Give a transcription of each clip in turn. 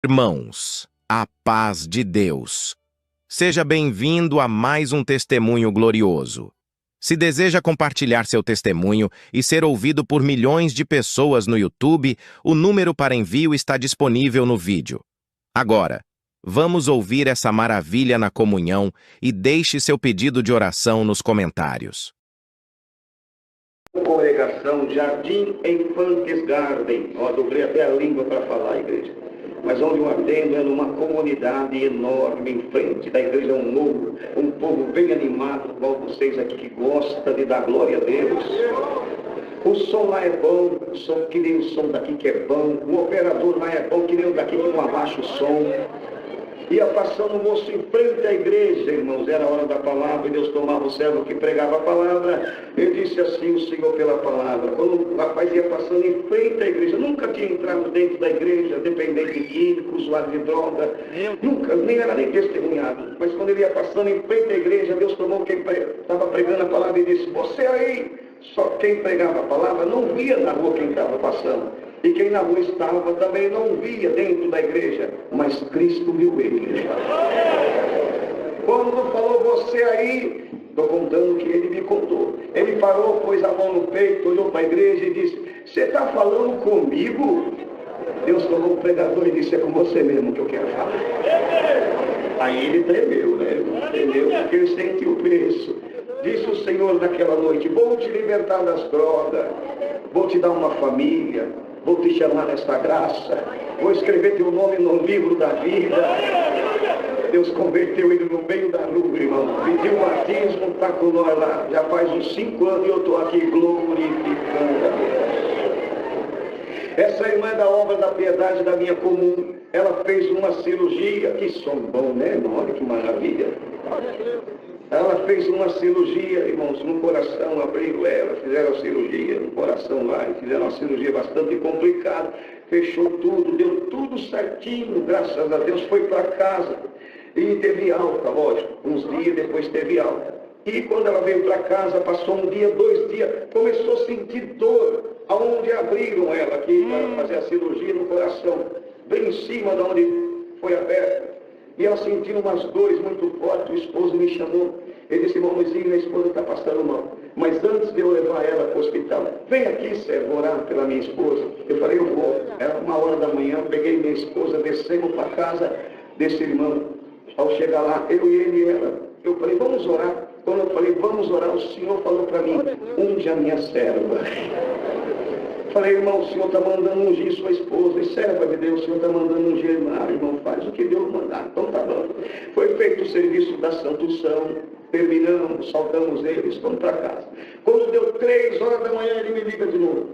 Irmãos, a paz de Deus. Seja bem-vindo a mais um testemunho glorioso. Se deseja compartilhar seu testemunho e ser ouvido por milhões de pessoas no YouTube, o número para envio está disponível no vídeo. Agora, vamos ouvir essa maravilha na comunhão e deixe seu pedido de oração nos comentários. Congregação Jardim Infantes Garden. Ó, dobrei até a língua para falar, igreja. Mas onde eu atendo é numa comunidade enorme, em frente da igreja um morro, um povo bem animado, igual vocês aqui que gosta de dar glória a Deus. O som lá é bom, o som que nem o som daqui que é bom, o operador lá é bom, que nem o daqui que não abaixa o som. Ia passando o moço em frente à igreja, irmãos, era a hora da palavra, e Deus tomava o servo que pregava a palavra, ele disse assim, o Senhor pela palavra. Quando o rapaz ia passando em frente à igreja, nunca tinha entrado dentro da igreja, dependente de químico, usuário de droga, nunca, nem era nem testemunhado, mas quando ele ia passando em frente à igreja, Deus tomou quem estava pregando a palavra e disse, você aí, só quem pregava a palavra não via na rua quem estava passando. E quem na rua estava também não via dentro da igreja, mas Cristo viu ele. Quando falou você aí, estou contando o que ele me contou. Ele parou, pôs a mão no peito, olhou para a igreja e disse, você está falando comigo? Deus tomou o pregador e disse, é com você mesmo que eu quero falar. Aí ele tremeu, né? Entendeu? Porque ele sentiu o preço. Disse o Senhor naquela noite, vou te libertar das drogas, vou te dar uma família, vou te chamar nesta graça, vou escrever teu nome no livro da vida. Deus converteu ele no meio da rua, irmão. Pediu o batismo, está com nós lá. Já faz uns 5 anos e eu estou aqui glorificando a Deus. Essa irmã é da obra da piedade da minha comum. Ela fez uma cirurgia. Que som bom, né, irmão? Olha que maravilha. Ela fez uma cirurgia, irmãos, no coração, abriram ela, fizeram a cirurgia no coração lá, e fizeram uma cirurgia bastante complicada, fechou tudo, deu tudo certinho, graças a Deus, foi para casa, e teve alta, lógico, uns dias depois teve alta. E quando ela veio para casa, passou 1 dia, 2 dias, começou a sentir dor, aonde abriram ela aqui para fazer a cirurgia no coração, bem em cima de onde foi aberta. E ela sentiu umas dores muito fortes, o esposo me chamou. Ele disse, irmão Luizinho, minha esposa está passando mal. Mas antes de eu levar ela para o hospital, vem aqui, servo, orar pela minha esposa. Eu falei, eu vou. Era 1h da manhã, peguei minha esposa, descemos para a casa desse irmão. Ao chegar lá, eu e ele e ela, eu falei, vamos orar. Quando eu falei, vamos orar, o Senhor falou para mim, unge a minha serva. Falei, irmão, o Senhor está mandando ungir sua esposa, e serva de Deus, o Senhor está mandando ungir, irmão, faz o que Deus mandar. Então tá bom. Foi feito o serviço da santução, terminamos, saudamos eles, vamos para casa. Quando deu 3 horas da manhã, ele me liga de novo.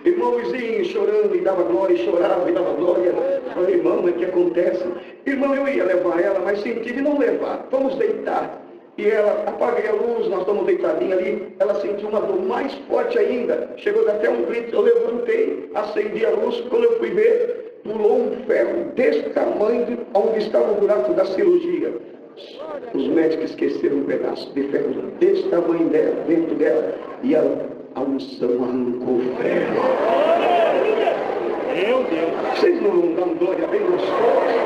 Irmão Luizinho, chorando, e dava glória, e chorava, e dava glória. Falei, irmão, o que acontece? Irmão, eu ia levar ela, mas senti de não levar, vamos deitar. E ela, apaguei a luz, nós estamos deitadinhos ali, ela sentiu uma dor mais forte ainda, chegou até um grito, eu levantei, acendi a luz, quando eu fui ver, pulou um ferro desse tamanho, onde estava o buraco da cirurgia. Os médicos esqueceram um pedaço de ferro desse tamanho dela, dentro dela, e a unção arrancou o ferro. Meu Deus! Vocês não vão dar uma glória bem gostosa?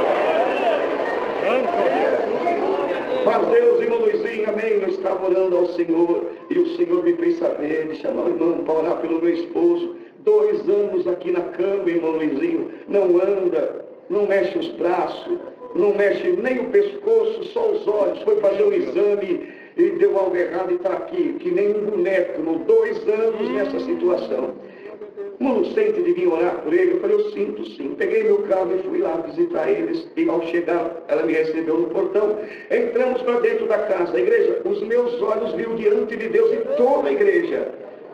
Mas Deus, irmão Luizinho, amém, eu estava orando ao Senhor, e o Senhor me fez saber, de chamar o irmão para orar pelo meu esposo, 2 anos aqui na cama, irmão Luizinho, não anda, não mexe os braços, não mexe nem o pescoço, só os olhos, foi fazer um exame, e deu algo errado e está aqui, que nem um boneco, 2 anos nessa situação. Irmão, sente de vir orar por ele? Eu falei, eu sinto sim. Peguei meu carro e fui lá visitar eles. E ao chegar, ela me recebeu no portão. Entramos para dentro da casa. A igreja, os meus olhos viram diante de Deus e toda a igreja.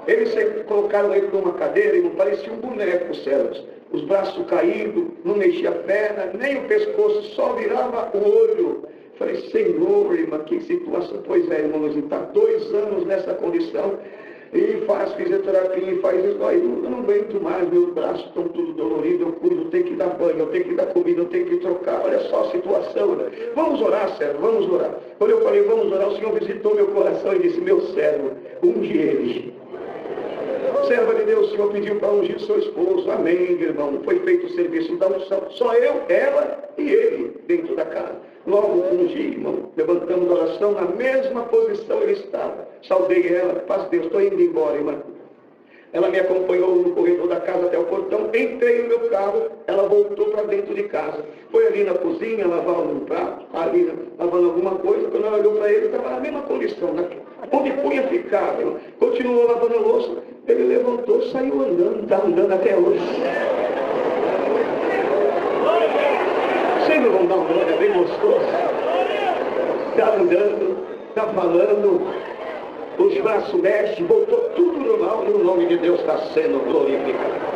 Eles colocaram ele numa cadeira e não parecia um boneco, céus. Os braços caídos, não mexia a perna, nem o pescoço, só virava o olho. Falei, Senhor, irmã, que situação. Pois é, irmão, está 2 anos nessa condição. E faz fisioterapia, e faz isso. Aí eu não aguento mais, meus braços estão tudo doloridos, eu cuido, eu tenho que dar banho, eu tenho que dar comida, eu tenho que trocar. Olha só a situação, né? Vamos orar, servo, vamos orar. Quando eu falei, vamos orar, o Senhor visitou meu coração e disse, meu servo, unge ele. Serva de Deus, o Senhor pediu para ungir seu esposo. Amém, irmão. Foi feito o serviço da unção. Só eu, ela e ele dentro da casa. Logo ungi, irmão. Levantamos a oração, na mesma posição ele estava. Saudei ela. Paz Deus, estou indo embora, irmã. Ela me acompanhou no corredor da casa até o portão. Entrei no meu carro. Ela voltou para dentro de casa. Foi ali na cozinha, lavando um prato, ali lavando alguma coisa. Quando ela olhou para ele, estava na mesma condição, né? Onde punha ficava. Continuou lavando a louça. Ele levantou, saiu andando. Está andando até hoje. Vocês não vão dar um glória bem gostoso? Está andando, está falando. Os braços mexem, voltou tudo normal e o nome de Deus está sendo glorificado.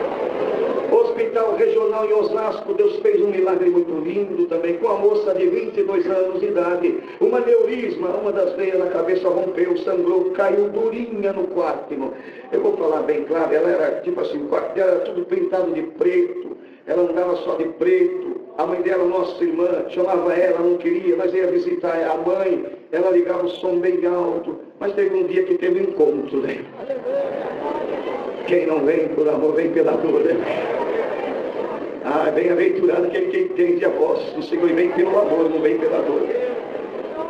Hospital Regional em Osasco, Deus fez um milagre muito lindo também, com a moça de 22 anos de idade. Uma aneurisma, uma das veias da cabeça rompeu, sangrou, caiu durinha no quarto, irmão. Eu vou falar bem claro, ela era tipo assim, o quarto dela era tudo pintado de preto, ela andava só de preto. A mãe dela, nossa irmã, chamava ela, não queria, mas ia visitar a mãe, ela ligava o som bem alto, mas teve um dia que teve um encontro, né? Quem não vem por amor, vem pela dor, né? Ah, bem-aventurado quem entende a voz do Senhor e vem pelo amor, não vem pela dor.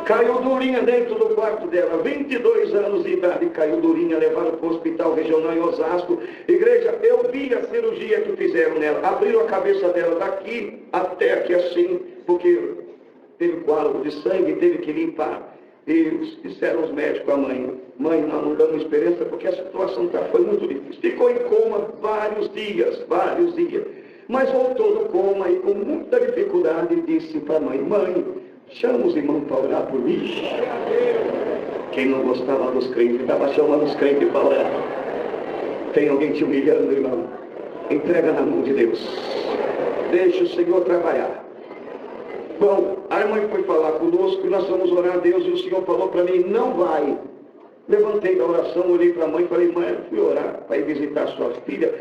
Caiu durinha dentro do quarto dela, 22 anos de idade, caiu durinha, levaram para o Hospital Regional em Osasco. Igreja, eu vi a cirurgia que fizeram nela, abriram a cabeça dela daqui até aqui assim, porque teve coágulo de sangue, teve que limpar. E disseram os médicos à mãe, nós não damos esperança porque a situação foi muito difícil. Ficou em coma vários dias. Mas voltou do coma e com muita dificuldade disse para a mãe, chama os irmãos para orar por mim. Quem não gostava dos crentes, estava chamando os crentes para orar. Tem alguém te humilhando, irmão? Entrega na mão de Deus. Deixa o Senhor trabalhar. Bom, a irmã foi falar conosco e nós vamos orar a Deus e o Senhor falou para mim, não vai. Levantei da oração, olhei para a mãe e falei, mãe, eu fui orar para ir visitar sua filha.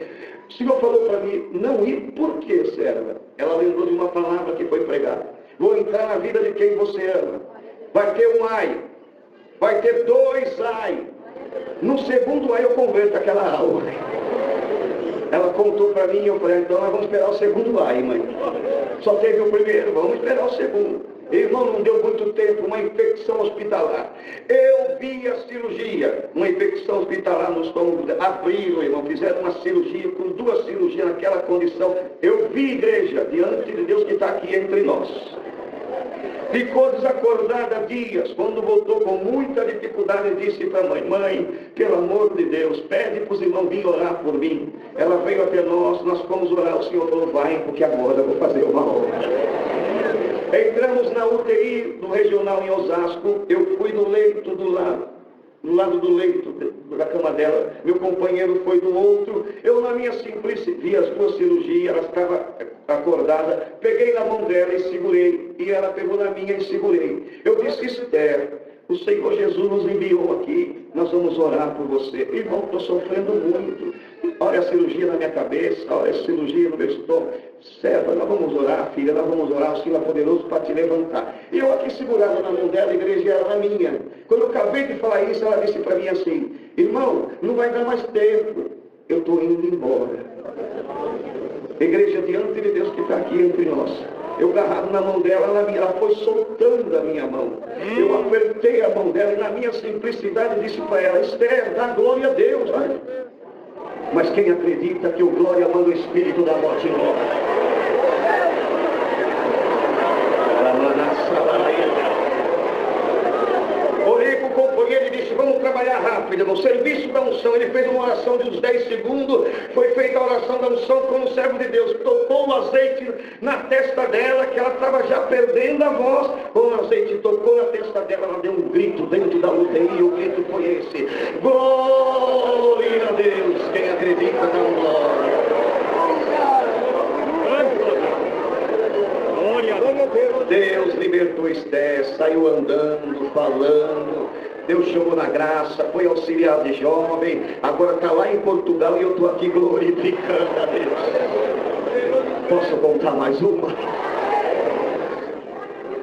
O Senhor falou para mim, não ir, por quê, serva? Ela lembrou de uma palavra que foi pregada. Vou entrar na vida de quem você ama. Vai ter um ai. Vai ter 2 ai. No segundo ai eu converto aquela alma. Ela contou para mim, eu falei, então nós vamos esperar o segundo ai, mãe. Só teve o primeiro, vamos esperar o segundo. Irmão, não deu muito tempo, uma infecção hospitalar. Eu vi a cirurgia, uma infecção hospitalar no estômago. Abriram, irmão, fizeram uma cirurgia, com 2 cirurgias naquela condição. Eu vi, igreja, diante de Deus que está aqui entre nós. Ficou desacordada dias, quando voltou com muita dificuldade, disse para a mãe, pelo amor de Deus, pede para os irmãos virem orar por mim. Ela veio até nós fomos orar, o Senhor falou, vai, porque agora eu vou fazer uma obra. Entramos na UTI do Regional em Osasco, eu fui no leito do lado do leito da cama dela, meu companheiro foi do outro, eu na minha simplicidade, vi as 2 cirurgias, ela estava acordada, peguei na mão dela e segurei, e ela pegou na minha e segurei. Eu disse, Esther, o Senhor Jesus nos enviou aqui, nós vamos orar por você. Irmão, estou sofrendo muito, olha a cirurgia na minha cabeça, olha a cirurgia no meu estômago. Serva, nós vamos orar, filha, nós vamos orar, o Senhor é poderoso para te levantar. E eu aqui segurado na mão dela, a igreja era na minha. Quando eu acabei de falar isso, ela disse para mim assim, irmão, não vai dar mais tempo, eu estou indo embora. Igreja, diante de Deus que está aqui entre nós. Eu agarrado na mão dela, ela foi soltando a minha mão. Eu apertei a mão dela e na minha simplicidade disse para ela, Esther, dá glória a Deus, vai. Mas quem acredita que o glória manda o espírito da morte embora? Orei com o companheiro e disse, vamos trabalhar rápido. No serviço da unção, ele fez uma oração de uns 10 segundos. Foi feita a oração da unção como servo de Deus. Tocou o azeite na testa dela, que ela estava já perdendo a voz. Com o azeite tocou na testa dela, ela deu um grito dentro da UTI. O grito foi esse: glória a Deus. Quem acredita, dá um glória. Deus libertou Esther, saiu andando, falando. Deus chamou na graça, foi auxiliar de jovem. Agora está lá em Portugal e eu estou aqui glorificando a Deus. Posso contar mais uma?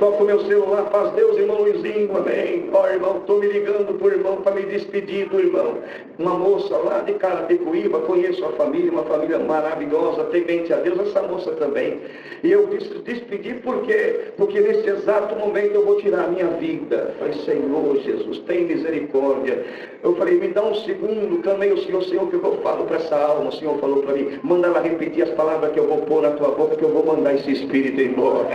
Toca o meu celular, paz Deus, irmão Luizinho, amém. Ó, irmão, estou me ligando pro irmão para me despedir do irmão. Uma moça lá de Carapicuíba, conheço a família, uma família maravilhosa, temente a Deus, essa moça também. E eu despedi porque nesse exato momento eu vou tirar a minha vida. Falei, Senhor Jesus, tem misericórdia. Eu falei, me dá um segundo, clamei o Senhor, Senhor, o que eu falo para essa alma? O Senhor falou para mim, manda ela repetir as palavras que eu vou pôr na tua boca, que eu vou mandar esse espírito embora.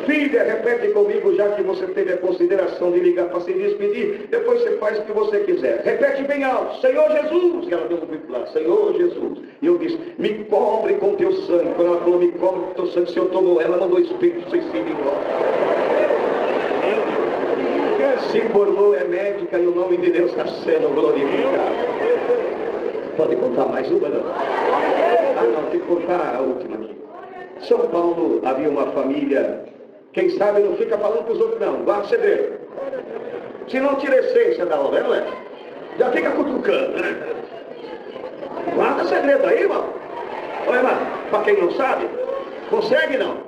Filha, repete comigo, já que você teve a consideração de ligar para se despedir, depois você faz o que você quiser. Repete bem alto, Senhor Jesus. E ela deu um grito lá, Senhor Jesus. E eu disse, me cobre com teu sangue. Quando ela falou, me cobre com teu sangue, o Senhor tomou ela, mandou o Espírito suicida embora. Se formou, é médica e o nome de Deus está sendo glorificado. Pode contar mais uma, não? Ah, não, tem que contar a última aqui. São Paulo havia uma família. Quem sabe não fica falando para os outros, não. Guarda o segredo. Se não tira a essência da obra, não é? Já fica cutucando, né? Guarda o segredo aí, irmão. Olha lá, para quem não sabe, consegue não?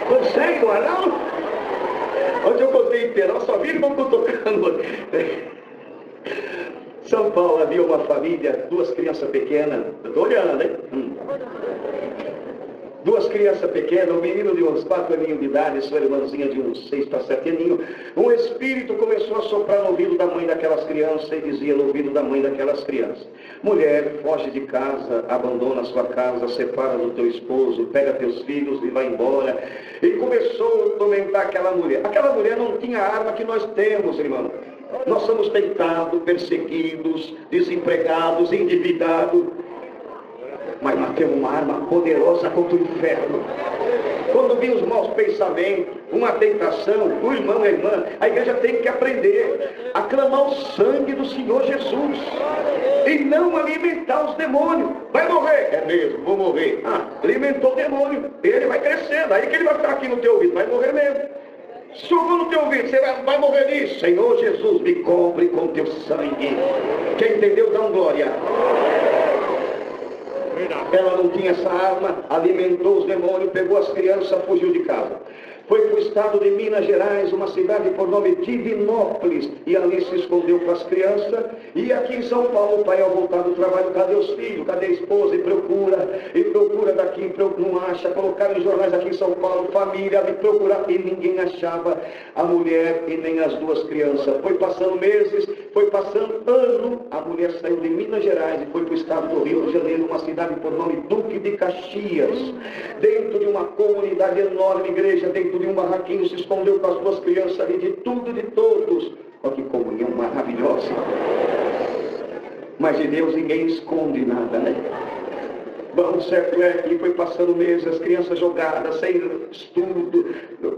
Consegue guardar? Onde eu contei em Peró, só vi irmão cutucando. São Paulo havia uma família, duas crianças pequenas. Eu estou olhando, hein? Duas crianças pequenas, um menino de uns 4 aninhos de idade, sua irmãzinha de uns 6 para 7 aninhos. Um espírito começou a soprar no ouvido da mãe daquelas crianças e dizia no ouvido da mãe daquelas crianças: mulher, foge de casa, abandona a sua casa, separa do teu esposo, pega teus filhos e vai embora. E começou a tormentar aquela mulher. Aquela mulher não tinha a arma que nós temos, irmão. Nós somos tentados, perseguidos, desempregados, endividados. Mas nós temos uma arma poderosa contra o inferno. Quando vem os maus pensamentos, uma tentação, o irmão e a irmã, a igreja tem que aprender a clamar o sangue do Senhor Jesus e não alimentar os demônios. Vai morrer? É mesmo, vou morrer. Alimentou o demônio, ele vai crescendo, aí que ele vai ficar aqui no teu ouvido, vai morrer mesmo. Sugou no teu ouvido, você vai morrer nisso. Senhor Jesus, me cobre com teu sangue. Quem entendeu, dá um glória. Ela não tinha essa arma, alimentou os demônios, pegou as crianças, fugiu de casa. Foi para o estado de Minas Gerais, uma cidade por nome Divinópolis, e ali se escondeu com as crianças. E aqui em São Paulo, o pai, ao voltar do trabalho, cadê os filhos, cadê a esposa? E procura daqui, não acha. Colocaram em jornais aqui em São Paulo, família, me procurar, e ninguém achava a mulher e nem as duas crianças. Foi passando meses, foi passando ano, a mulher saiu de Minas Gerais e foi para o estado do Rio de Janeiro, uma cidade por nome Duque de Caxias. Dentro de uma comunidade enorme, igreja, dentro de um barraquinho, se escondeu com as duas crianças ali, de tudo e de todos. Olha que comunhão maravilhosa. Mas de Deus ninguém esconde nada, né? Bom, certo é que foi passando meses, as crianças jogadas, sem estudo,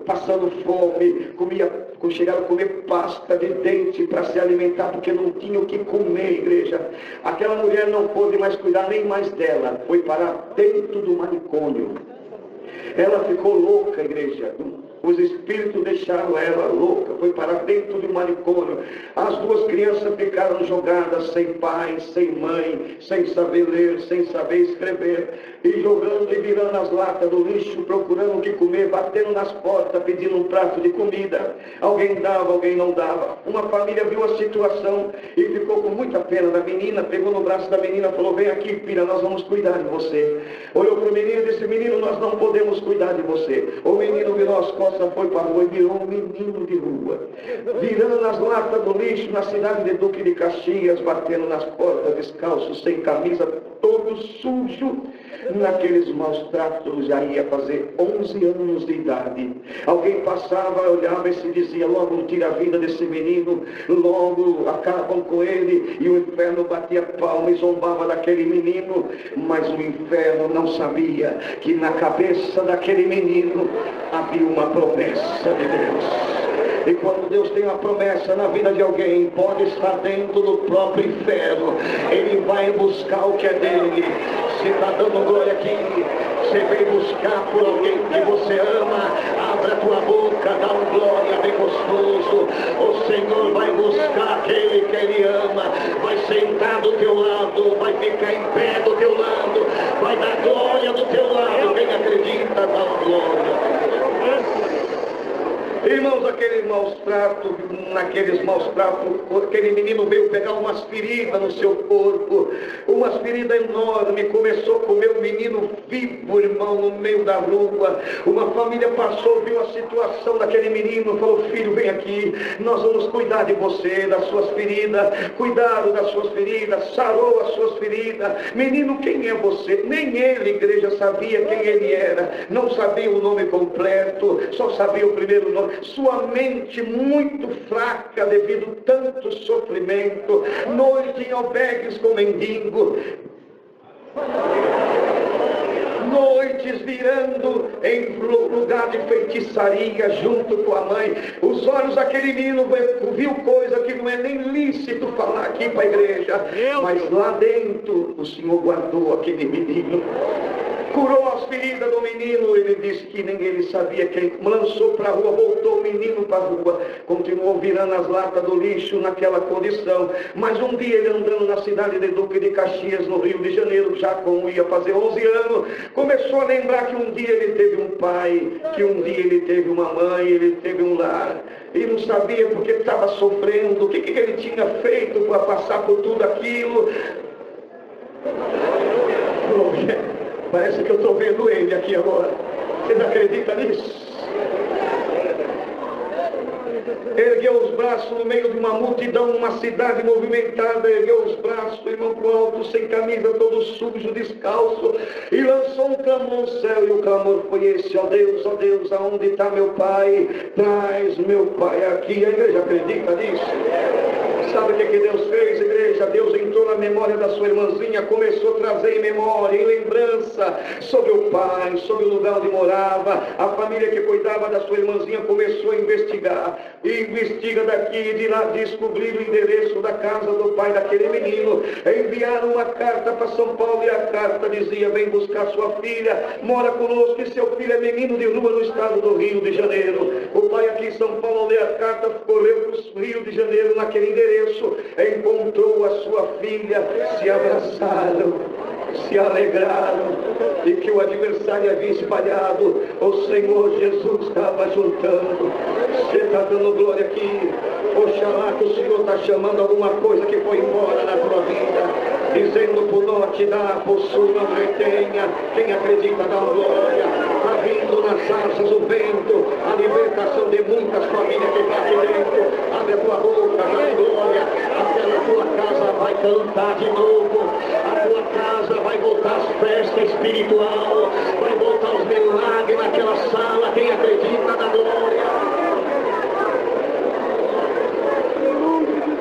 passando fome, chegaram a comer pasta de dente para se alimentar, porque não tinha o que comer, igreja. Aquela mulher não pôde mais cuidar nem mais dela, foi parar dentro do manicômio. Ela ficou louca, igreja. Os espíritos deixaram ela louca, foi parar dentro de um manicômio. As duas crianças ficaram jogadas sem pai, sem mãe, sem saber ler, sem saber escrever, e jogando e virando as latas do lixo, procurando o que comer, batendo nas portas, pedindo um prato de comida. Alguém dava, alguém não dava. Uma família viu a situação e ficou com muita pena da menina, pegou no braço da menina e falou: vem aqui, filha, nós vamos cuidar de você. Olhou para o menino e disse: menino, nós não podemos cuidar de você. O menino virou as costas, foi para a rua e virou um menino de rua, virando as latas do lixo na cidade de Duque de Caxias, batendo nas portas, descalço, sem camisa, todo sujo. Naqueles maus tratos, já ia fazer 11 anos de idade. Alguém passava, olhava e se dizia: logo tira a vida desse menino, logo acabam com ele. E o inferno batia palma e zombava daquele menino. Mas o inferno não sabia que na cabeça daquele menino havia uma promessa de Deus. E quando Deus tem uma promessa na vida de alguém, pode estar dentro do próprio inferno, ele vai buscar o que é dele. Você está dando glória aqui, você veio buscar por alguém que você ama, abra a tua boca, dá um glória bem gostoso. O Senhor vai buscar aquele que ele ama, vai sentar do teu lado, vai ficar em pé do teu lado, vai dar glória do teu lado. Quem acredita, dá glória. Irmãos, aqueles maus tratos, aquele menino veio pegar umas feridas no seu corpo, umas feridas enormes, começou a comer o menino vivo, irmão, no meio da rua. Uma família passou, viu a situação daquele menino, falou: filho, vem aqui, nós vamos cuidar de você, das suas feridas. Cuidaram das suas feridas, sarou as suas feridas. Menino, quem é você? Nem ele, igreja, sabia quem ele era, não sabia o nome completo, só sabia o primeiro nome. Sua mente muito fraca devido a tanto sofrimento, noite em albergues com mendigo, noites virando em lugar de feitiçaria junto com a mãe. Os olhos daquele menino viu coisa que não é nem lícito falar aqui para a igreja, mas lá dentro o Senhor guardou aquele menino, curou as feridas do menino. Ele disse que ninguém ele sabia quem, lançou para a rua, voltou o menino para a rua, continuou virando as latas do lixo naquela condição. Mas um dia ele andando na cidade de Duque de Caxias, no Rio de Janeiro, já como ia fazer 11 anos, começou a lembrar que um dia ele teve um pai, que um dia ele teve uma mãe, ele teve um lar, e não sabia porque estava sofrendo, o que ele tinha feito para passar por tudo aquilo. Parece que eu estou vendo ele aqui agora. Você não acredita nisso? Ergueu os braços no meio de uma multidão, uma cidade movimentada, ergueu os braços, irmão, para o alto, sem camisa, todo sujo, descalço, e lançou um clamor ao céu, e o clamor foi esse: ó Deus, aonde está meu pai? Traz meu pai aqui. A igreja acredita nisso? Sabe o que Deus fez, igreja? Deus entrou na memória da sua irmãzinha, começou a trazer em memória, em lembrança, sobre o pai, sobre o lugar onde morava. A família que cuidava da sua irmãzinha começou a investigar, e investiga daqui e de lá, descobrir o endereço da casa do pai daquele menino. Enviaram uma carta para São Paulo, e a carta dizia: vem buscar sua filha, mora conosco, e seu filho é menino de rua no estado do Rio de Janeiro. O pai aqui em São Paulo lê a carta, correu para o Rio de Janeiro, naquele endereço, encontrou a sua filha, se abraçaram, se alegraram, e que o adversário havia espalhado, o Senhor Jesus estava juntando. Você está dando glória aqui. Oxalá que o Senhor está chamando alguma coisa que foi embora na tua vida, dizendo: por norte dá, por sul não retenha. Quem acredita dá glória. Está vindo nas asas o vento, a libertação de muitas famílias que estão aqui dentro. Abre a tua boca, dá glória. Aquela tua casa vai cantar de novo. A tua casa vai voltar às festas espiritual, vai voltar os milagres naquela sala. Quem acredita dá glória.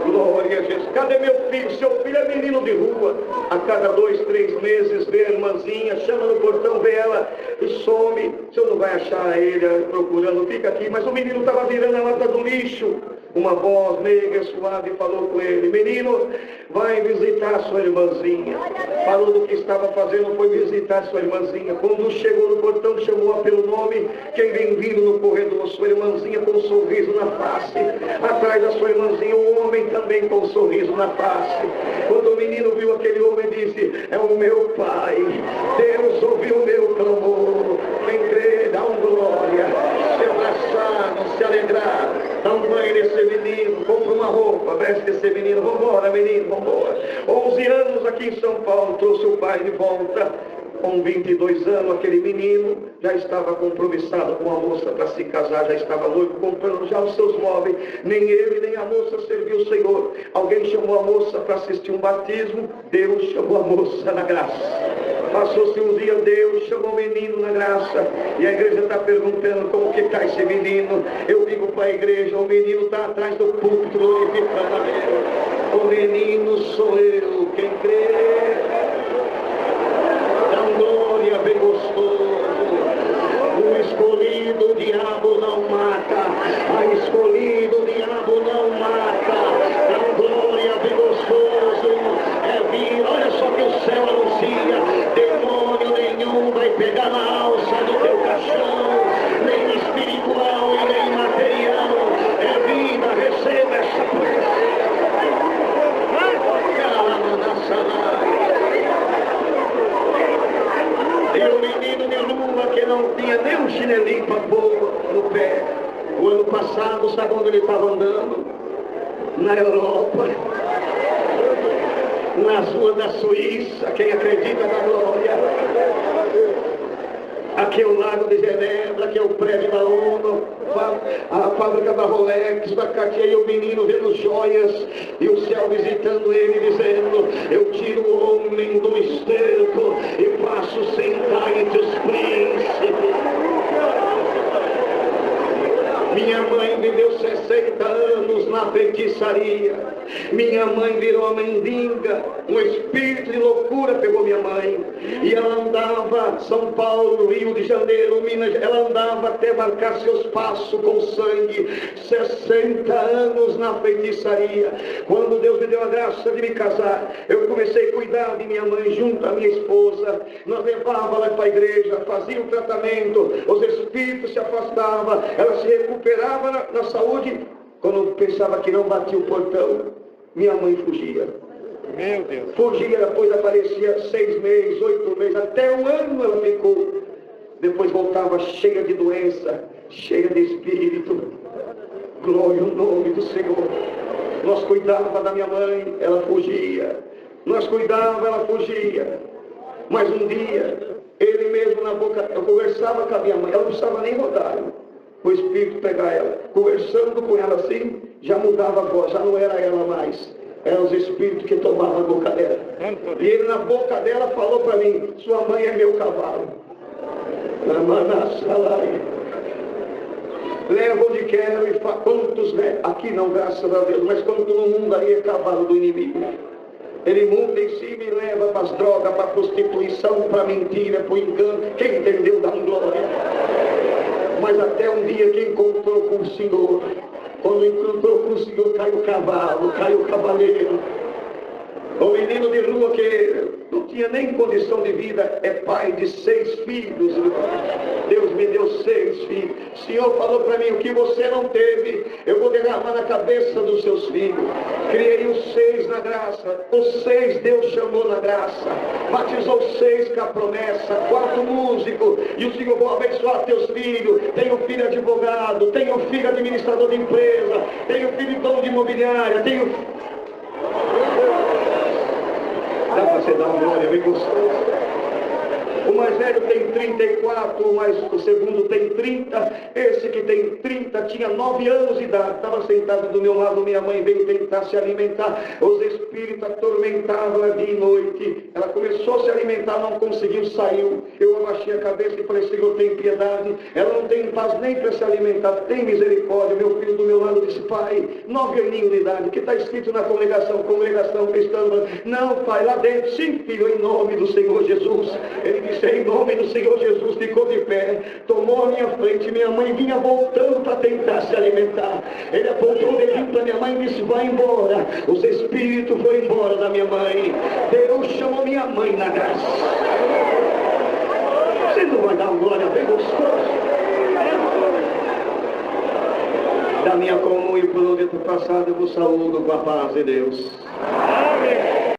Glória a Jesus. Cadê meu filho? Seu filho é menino de rua. A cada 2, 3 meses vê a irmãzinha, chama no portão, vê ela e some. O senhor não vai achar ele procurando, fica aqui. Mas o menino estava virando a lata do lixo. Uma voz meiga, suave, falou com ele: menino, vai visitar sua irmãzinha. Falou do que estava fazendo, foi visitar sua irmãzinha. Quando chegou no portão, chamou-a pelo nome. Quem vem vindo no corredor? Sua irmãzinha com um sorriso na face. Atrás da sua irmãzinha, o homem também com um sorriso na face. Quando o menino viu aquele homem, disse: é o meu pai. Deus ouviu o meu clamor. Quem crê, dá glória. Se abraçar, se alegrar, dá um banho nesse menino, compra uma roupa, veste esse menino. Vambora, menino, vambora. 11 anos aqui em São Paulo, trouxe o pai de volta. Com 22 anos, aquele menino já estava compromissado com a moça para se casar, já estava noivo, comprando já os seus móveis. Nem ele, nem a moça serviu o Senhor. Alguém chamou a moça para assistir um batismo, Deus chamou a moça na graça. Passou-se um dia, Deus chamou o menino na graça. E a igreja está perguntando: como que está esse menino? Eu digo para a igreja: o menino está atrás do púlpito glorificando a Deus. O menino sou eu, quem crê, dá glória, bem gostoso. O escolhido, o diabo não mata. A escolhido, o diabo não mata. Dá glória, bem gostoso. É vir, olha só que o céu anuncia: demônio nenhum vai pegar na alça do teu caixão, nem espiritual e nem material. É vida, receba essa promessa. E o menino de rua que não tinha nem um chinelinho para pôr no pé, o ano passado, sabe onde ele estava andando? Na Europa, nas ruas da Suíça. Quem acredita na glória? Aqui é o Lago de Genebra, aqui é o prédio da ONU, a fábrica da Rolex, da Cartier, e o menino vendo joias, e o céu visitando ele, dizendo: eu tiro o homem do esterco e faço sentar entre os príncipes. Minha mãe viveu 60 anos na feitiçaria. Minha mãe virou uma mendiga. Um espírito de loucura pegou minha mãe. E ela andava São Paulo, Rio de Janeiro, Minas. Ela andava até marcar seus passos com sangue. 60 anos na feitiçaria. Quando Deus me deu a graça de me casar, eu comecei a cuidar de minha mãe junto à minha esposa. Nós levávamos ela para a igreja, fazia o tratamento. Os espíritos se afastavam. Ela se recuperava na saúde. Quando pensava que não batia o portão, minha mãe fugia. Meu Deus. Fugia, depois aparecia 6 meses, 8 meses, até um ano ela ficou. Depois voltava cheia de doença, cheia de espírito. Glória ao nome do Senhor. Nós cuidávamos da minha mãe, ela fugia. Nós cuidávamos, ela fugia. Mas um dia, ele mesmo na boca, eu conversava com a minha mãe, ela não precisava nem rodar. O espírito pegar ela, conversando com ela assim, já mudava a voz, já não era ela mais. Eram os espíritos que tomavam a boca dela. E ele na boca dela falou para mim: sua mãe é meu cavalo. Leva onde quero e quantos, né? Aqui não, graças a Deus, mas quando no mundo aí é cavalo do inimigo. Ele monta em cima e leva para as drogas, para a prostituição, para a mentira, para o engano. Quem entendeu, dá um glória. Mas até um dia que encontrou com o Senhor, quando encontrou com o Senhor, caiu o cavalo, caiu o cavaleiro. O menino de rua que não tinha nem condição de vida, é pai de 6 filhos. Deus me deu 6 filhos. O Senhor falou para mim: o que você não teve, eu vou derramar na cabeça dos seus filhos. Criei os 6 na graça. Os 6 Deus chamou na graça. Batizou 6 com a promessa. 4 músicos. E o Senhor vai abençoar teus filhos. Tenho filho advogado, tenho filho administrador de empresa, tenho filho dono de imobiliária, tenho... Dá para você dar uma glória bem gostosa. O mais velho tem 34, o segundo tem 30. Esse que tem 30 tinha 9 anos de idade. Estava sentado do meu lado, minha mãe veio tentar se alimentar. Os espíritos atormentavam ela dia e noite. Ela começou a se alimentar, não conseguiu, saiu. Eu abaixei a cabeça e falei: Senhor, tem piedade. Ela não tem paz nem para se alimentar, tem misericórdia. Meu filho do meu lado disse: pai, 9 aninhos de idade, que está escrito na congregação cristã. Não, pai, lá dentro, sim, filho, em nome do Senhor Jesus. Ele disse: em nome do Senhor Jesus, ficou de pé, tomou a minha frente. Minha mãe vinha voltando para tentar se alimentar. Ele apontou o dedinho para minha mãe e disse: vai embora. Os espíritos foram embora da minha mãe. Deus chamou minha mãe na graça. Você não vai dar uma glória bem gostosa? Da minha comunhão e por onde eu passado, eu vos saúdo com a paz de Deus. Amém.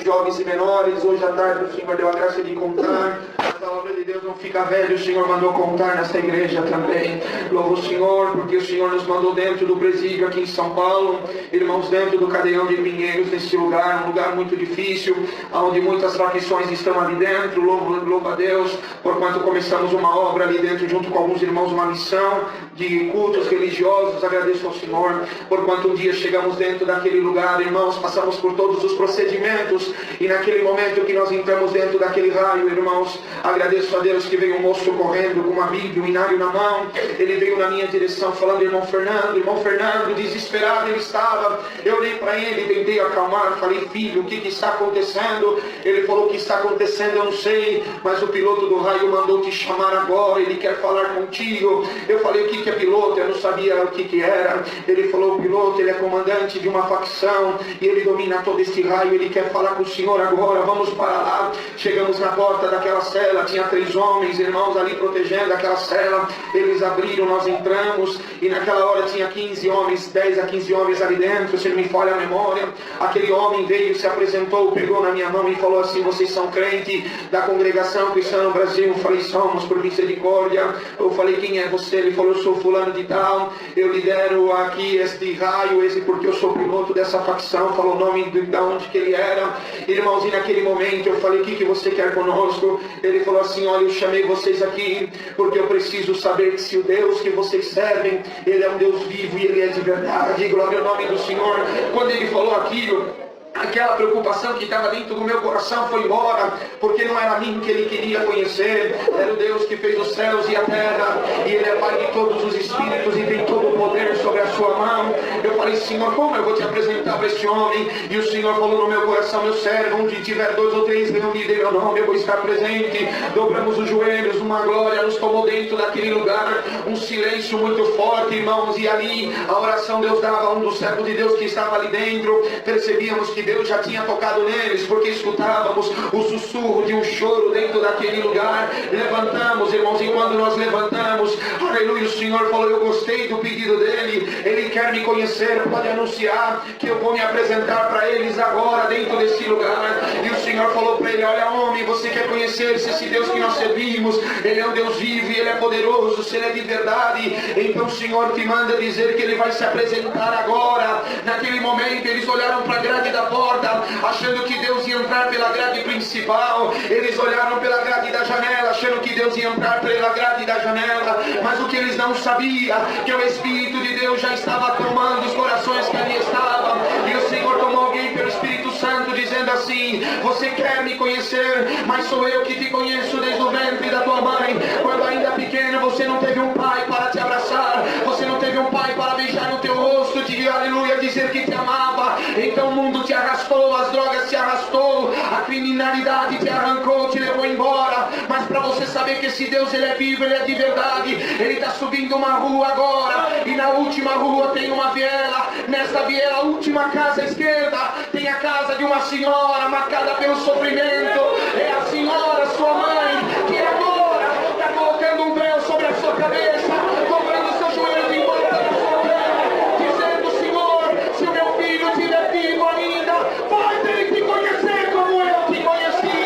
Jovens e menores, hoje à tarde o Senhor deu a graça de encontrar. A palavra de Deus não fica velha, o Senhor mandou contar nessa igreja também. Louvo o Senhor, porque o Senhor nos mandou dentro do presídio aqui em São Paulo, irmãos, dentro do Cadeião de Pinheiros, nesse lugar, um lugar muito difícil, onde muitas tradições estão ali dentro. Louvo a Deus, porquanto começamos uma obra ali dentro, junto com alguns irmãos, uma missão de cultos religiosos. Agradeço ao Senhor, porquanto um dia chegamos dentro daquele lugar, irmãos, passamos por todos os procedimentos, e naquele momento que nós entramos dentro daquele raio, irmãos, agradeço a Deus que veio um moço correndo com uma Bíblia, um inário na mão. Ele veio na minha direção falando: irmão Fernando, desesperado ele estava. Eu olhei para ele, tentei acalmar, falei: filho, o que está acontecendo? Ele falou: o que está acontecendo eu não sei, mas o piloto do raio mandou te chamar agora, ele quer falar contigo. Eu falei: o que é piloto? Eu não sabia o que era. Ele falou: o piloto, ele é comandante de uma facção e ele domina todo este raio, ele quer falar com o Senhor agora. Vamos para lá. Chegamos na porta daquela cela, tinha 3 homens, irmãos, ali protegendo aquela cela. Eles abriram, nós entramos, e naquela hora tinha 15 homens, 10 a 15 homens ali dentro, se não me falha a memória. Aquele homem veio, se apresentou, pegou na minha mão e falou assim: vocês são crente da Congregação Cristã no Brasil? Eu falei: somos, por misericórdia. Eu falei: quem é você? Ele falou: eu sou sou fulano de tal, eu lidero aqui este raio, esse porque eu sou piloto dessa facção, falou o nome de onde que ele era. Irmãos, e naquele momento eu falei, o que você quer conosco? Ele falou assim, olha, eu chamei vocês aqui porque eu preciso saber que se o Deus que vocês servem, Ele é um Deus vivo e Ele é de verdade, glória ao nome do Senhor. Quando ele falou aquilo, aquela preocupação que estava dentro do meu coração foi embora, porque não era a mim que ele queria conhecer, era o Deus que fez os céus e a terra, e Ele é Pai de todos os espíritos e tem todo o poder sobre a sua mão. Eu falei, Senhor, como eu vou te apresentar para esse homem? E o Senhor falou no meu coração, meu servo, onde tiver 2 ou 3 reunidos em meu nome, eu vou estar presente. Dobramos os joelhos, uma glória nos tomou dentro daquele lugar, um silêncio muito forte, irmãos, e ali a oração Deus dava a um dos servos de Deus que estava ali dentro. Percebíamos que Deus já tinha tocado neles, porque escutávamos o sussurro de um choro dentro daquele lugar. Levantamos, irmãos, e quando nós levantamos, aleluia, o Senhor falou, eu gostei do pedido dele, ele quer me conhecer, pode anunciar que eu vou me apresentar para eles agora dentro desse lugar. E o Senhor falou para ele, olha homem, você quer conhecer se esse Deus que nós servimos, Ele é um Deus vivo e Ele é poderoso, se Ele é de verdade, então o Senhor te manda dizer que Ele vai se apresentar agora. Naquele momento eles olharam para a grade da porta, achando que Deus ia entrar pela grade principal. Eles olharam pela grade da janela, achando que Deus ia entrar pela grade da janela. Mas o que eles não sabiam, que o Espírito de Deus já estava tomando os corações que ali estavam. E o Senhor tomou alguém pelo Espírito Santo, dizendo assim, você quer me conhecer, mas sou eu que te conheço desde o ventre da tua mãe. Quando ainda pequeno você não teve um pai para te abraçar, você não teve um pai para beijar no teu rosto, te aleluia, dizer que te amava. Então o mundo te arrastou, as drogas te arrastou, a criminalidade te arrancou, te levou embora. Mas para você saber que esse Deus Ele é vivo, Ele é de verdade, Ele está subindo uma rua agora, e na última rua tem uma viela. Nessa viela, a última casa à esquerda, tem a casa de uma senhora marcada pelo sofrimento. É a senhora, sua mãe, que agora está colocando um véu sobre a sua cabeça, dobrando seus joelhos em volta da sua cama, dizendo, Senhor, se o meu filho estiver vivo ainda, vai ter que conhecer como eu te conheci.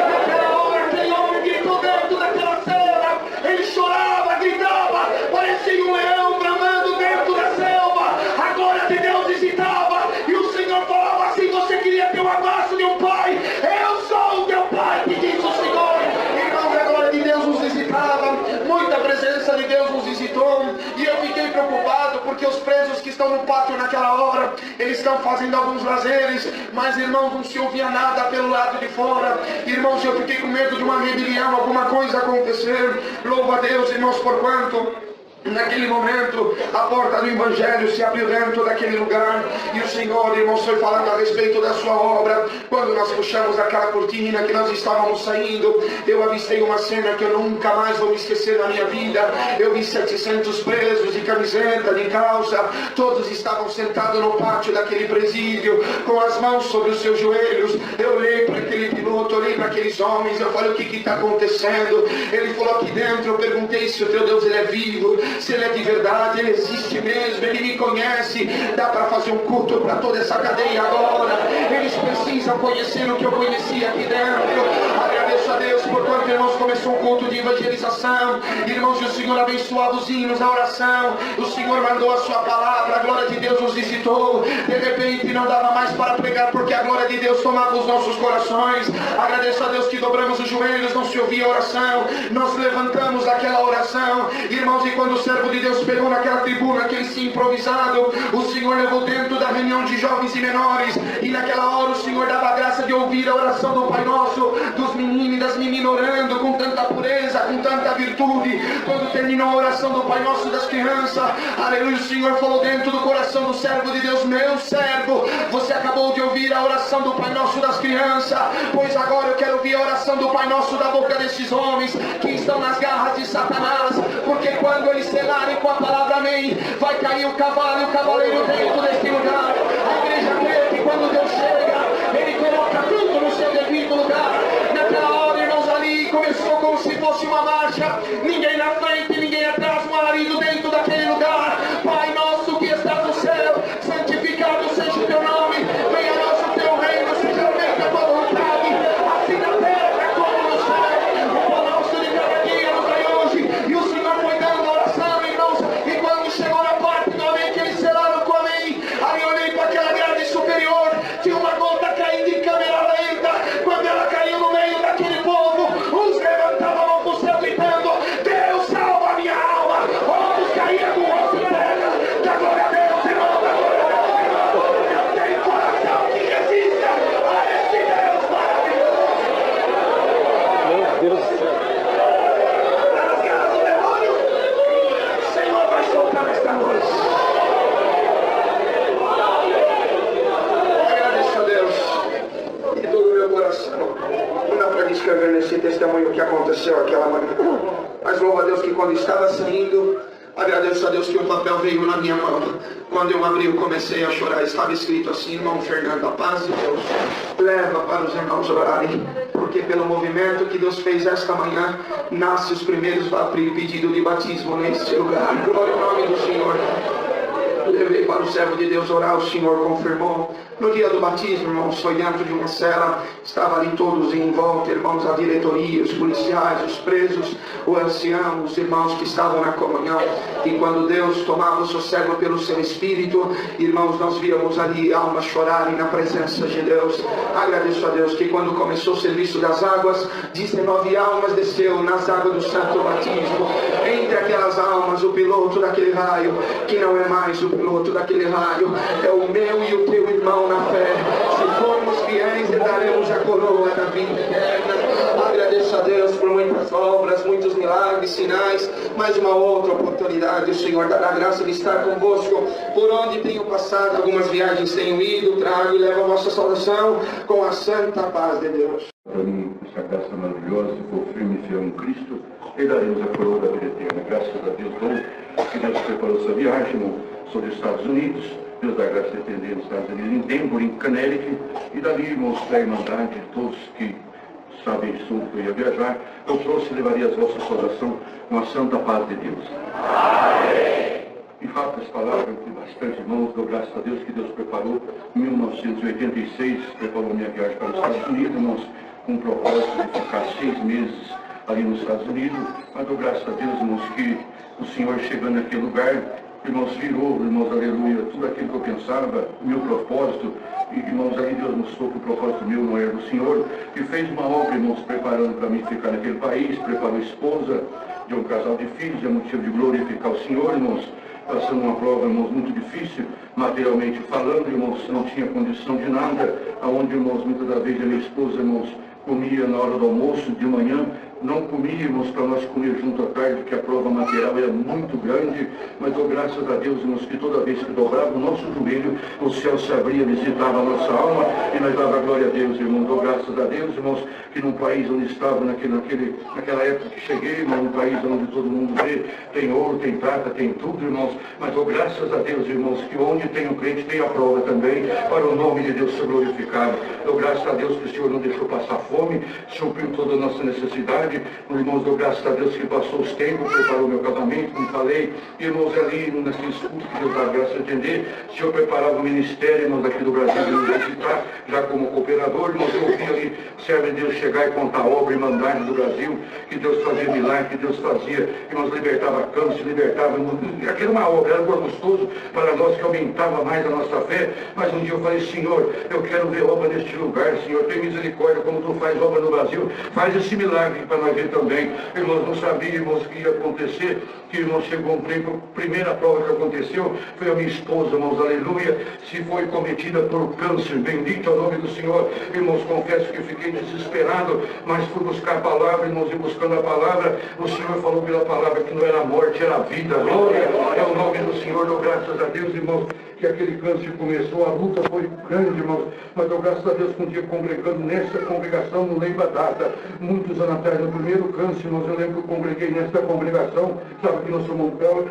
Naquela hora, aquele homem gritou dentro daquela cela, ele chorava, gritava, parecia um leão bramando dentro da selva. A glória de Deus visitava, e o Senhor falava assim, você queria ter um abraço de um pai? Eu sou o teu pai, que diz o Senhor. Irmãos, a glória de Deus nos visitava, muita presença de Deus nos visitou, e eu fiquei preocupado, porque os presos que estão no pátio naquela hora, eles estão fazendo alguns lazeres, mas irmãos, não se ouvia nada pelo lado de fora. Irmãos, eu fiquei com medo de uma rebelião, alguma coisa acontecer. Louva a Deus, irmãos, por quanto naquele momento a porta do Evangelho se abriu dentro daquele lugar, e o Senhor, irmãos, foi falando a respeito da sua obra. Quando nós puxamos aquela cortina que nós estávamos saindo, eu avistei uma cena que eu nunca mais vou me esquecer na minha vida. Eu vi 700 presos de camiseta, de calça, todos estavam sentados no pátio daquele presídio, com as mãos sobre os seus joelhos. Eu olhei para aquele piloto, olhei para aqueles homens, eu falei, o que está acontecendo? Ele falou, aqui dentro, eu perguntei se o teu Deus Ele é vivo, se Ele é de verdade, Ele existe mesmo, Ele me conhece. Dá para fazer um culto para toda essa cadeia agora. Eles precisam conhecer o que eu conheci aqui dentro. Agradeço a Deus por quanto, irmãos, começou um culto de evangelização. Irmãos, o Senhor abençoava os hinos na oração, o Senhor mandou a sua palavra, a glória de Deus nos visitou. De repente não dava mais para pregar, porque a glória de Deus tomava os nossos corações. Agradeço a Deus que dobramos os joelhos, não se ouvia a oração, nós levantamos aquela oração. Irmãos, e quando o servo de Deus pegou naquela tribuna, aquele sim improvisado, o Senhor levou dentro da reunião de jovens e menores, e naquela hora o Senhor dava a graça de ouvir a oração do Pai Nosso, dos meninos e das meninas orando com tanta pureza, com tanta virtude. Quando terminou a oração do Pai Nosso das crianças, aleluia, o Senhor falou dentro do coração do servo de Deus, meu servo, você acabou de ouvir a oração do Pai Nosso das crianças, pois agora eu quero ouvir a oração do Pai Nosso da boca desses homens que estão nas garras de Satanás, porque quando eles selarem com a palavra amém, vai cair o cavalo e o cavaleiro dentro deste lugar. A igreja crê que quando Deus chega, Ele coloca tudo no seu devido lugar. Naquela hora, irmãos, ali começou como se fosse uma marcha, ninguém na frente, ninguém atrás, um alarido dentro daquele lugar. Pai nosso que estás no céu, santificado seja o teu nome, venha a nós o teu reino, seja feita a tua vontade, assim na terra como no céu. O pão nosso de cada dia nos dai hoje. E o Senhor foi dando oração, irmãos, e quando estava saindo, agradeço a Deus que o papel veio na minha mão. Quando eu abri, eu comecei a chorar. Estava escrito assim: irmão Fernando, a paz de Deus leva para os irmãos orarem, porque pelo movimento que Deus fez esta manhã, nasce os primeiros pedidos de batismo neste lugar. Glória ao nome do Senhor. Levei para o servo de Deus orar, o Senhor confirmou. No dia do batismo, irmãos, foi dentro de uma cela, estavam ali todos em volta, irmãos, a diretoria, os policiais, os presos, o ancião, os irmãos que estavam na comunhão. E quando Deus tomava o sossego pelo seu Espírito, irmãos, nós víamos ali almas chorarem na presença de Deus. Agradeço a Deus que quando começou o serviço das águas, 19 almas desceu nas águas do santo batismo. Entre aquelas almas, o piloto daquele raio, que não é mais o piloto daquele raio, é o meu e o teu irmão na fé. Se formos fiéis, daremos a coroa da vida eterna. Agradeço a Deus por muitas obras, muitos milagres, sinais. Mais uma outra oportunidade, o Senhor dará a graça de estar convosco. Por onde tenho passado, algumas viagens tenho ido, trago e levo a vossa saudação com a santa paz de Deus. Para mim, essa graça maravilhosa, se for firme e fiel em Cristo, e daremos a coroa da vida eterna. Graças a Deus, bom, que Deus preparou essa viagem, irmão, sobre os Estados Unidos. Deus dá graça de atender nos Estados Unidos, em Denver, em Connecticut, e dali, irmãos, para a Irmandade, todos que sabem disso, que eu ia viajar, eu trouxe e levaria as vossas saudações com a santa paz de Deus. Amém. Em fato, as palavras de bastante, irmãos, dou graças a Deus que Deus preparou. Em 1986, preparou minha viagem para os Estados Unidos, irmãos, com o propósito de ficar 6 meses ali nos Estados Unidos. Mas dou graças a Deus, irmãos, que o Senhor chegando naquele lugar, irmãos, virou, irmãos, aleluia, tudo aquilo que eu pensava, o meu propósito, e, irmãos, ali Deus mostrou que o propósito meu não era do Senhor, e fez uma obra, irmãos, preparando para mim ficar naquele país, preparou a esposa de um casal de filhos, é motivo de glorificar o Senhor, irmãos, passando uma prova, irmãos, muito difícil, materialmente falando, irmãos, não tinha condição de nada, aonde, irmãos, muitas das vezes a minha esposa, irmãos, comia na hora do almoço, de manhã, não comíamos para nós comer junto à tarde, porque a prova material era muito grande, mas dou graças a Deus, irmãos, que toda vez que dobrava o nosso joelho, o céu se abria, visitava a nossa alma, e nós dava glória a Deus, irmãos. Dou graças a Deus, irmãos, que num país onde estava, naquela época que cheguei, irmão, num país onde todo mundo vê, tem ouro, tem prata, tem tudo, irmãos, mas dou graças a Deus, irmãos, que onde tem um crente tem a prova também, para o nome de Deus ser glorificado. Dou graças a Deus que o Senhor não deixou passar fome, supriu toda a nossa necessidade. Irmãos, dou graças a Deus que passou os tempos, preparou meu casamento, como falei. Irmãos, ali naqueles cultos que Deus dá graça a entender, o Senhor preparava o ministério, irmãos, aqui do Brasil, de nos visitar, já como cooperador. Irmãos, eu ouvi ali, servo de Deus chegar e contar a obra e mandar do Brasil, que Deus fazia milagre, que Deus fazia, irmãos, libertava câncer, libertava, aquilo era uma obra, era gostoso para nós, que aumentava mais a nossa fé. Mas um dia eu falei: Senhor, eu quero ver obra neste lugar, Senhor, tem misericórdia, como tu faz obra no Brasil, faz esse milagre para nós ver também. Irmãos, não sabíamos que ia acontecer, que, irmãos, chegou a primeira prova que aconteceu, foi a minha esposa, irmãos, aleluia, se foi cometida por câncer, bendito é o nome do Senhor. Irmãos, confesso que fiquei desesperado, mas fui buscar a palavra, irmãos, e buscando a palavra, o Senhor falou pela palavra que não era morte, era vida. Glória é o nome do Senhor. Dou graças a Deus, irmãos, que aquele câncer começou, a luta foi grande, irmãos, mas dou graças a Deus que um dia congregando nessa congregação, não lembro a data, muitos anos atrás, no primeiro câncer, irmãos, eu lembro que eu congreguei nesta congregação, estava aqui no São Montão,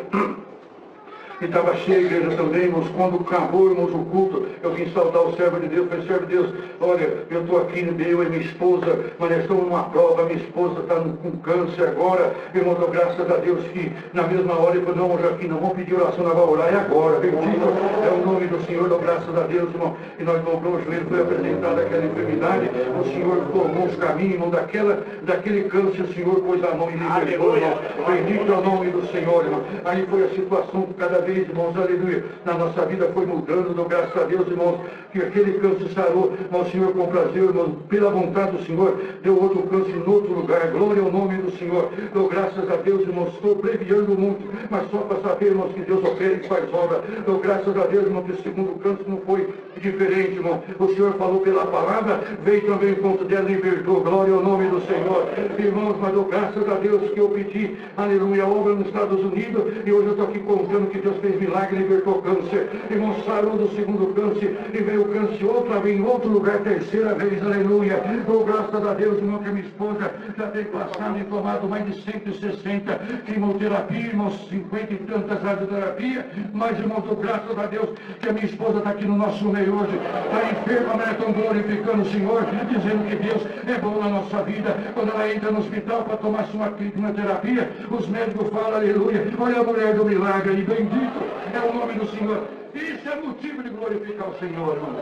e estava cheia a igreja também, irmãos. Quando acabou, irmãos, o culto, eu vim saudar o servo de Deus. Falei: servo de Deus, olha, eu estou aqui, eu e minha esposa, mas nós estamos numa prova, minha esposa está com câncer agora. Irmãos, dou graças a Deus que na mesma hora ele falou: não, Joaquim, não vamos pedir oração, nós vamos orar, é agora, bendito é o nome do Senhor. Dou graças a Deus, irmão, e nós dobramos o joelho, foi apresentada aquela enfermidade, o Senhor formou os caminhos, irmão, daquele câncer, o Senhor pôs a mão e libertou, irmão. Bendito é o nome do Senhor, irmão. Aí foi a situação que cada vez, irmãos, aleluia, na nossa vida foi mudando. Dou graças a Deus, irmãos, que aquele câncer sarou, mas o Senhor comprazeu, irmãos, pela vontade do Senhor, deu outro câncer em outro lugar. Glória ao nome do Senhor. Dou graças a Deus, irmãos, estou abreviando muito, mas só para saber, irmãos, que Deus opera e faz obra. Dou graças a Deus, irmão, que o segundo câncer não foi diferente, irmão. O Senhor falou pela palavra, veio também o ponto dela e libertou. Glória ao nome do Senhor. Irmãos, mas dou graças a Deus que eu pedi, aleluia, obra nos Estados Unidos, e hoje eu estou aqui contando que Deus Deus fez milagre, libertou câncer. Irmão, sarou do segundo câncer e veio o câncer outra vez, em outro lugar, terceira vez, aleluia. Oh, graças a Deus, irmão, que a minha esposa já tem passado e tomado mais de 160 quimioterapia, irmãos, 50 e tantas radioterapia. Mas, irmão, dou graças a Deus que a minha esposa está aqui no nosso meio hoje. Está enferma, mas estão glorificando o Senhor, dizendo que Deus é bom na nossa vida. Quando ela entra no hospital para tomar sua quimioterapia, os médicos falam, aleluia, olha a mulher do milagre aí, bendito é o nome do Senhor. Isso é motivo de glorificar o Senhor, irmão.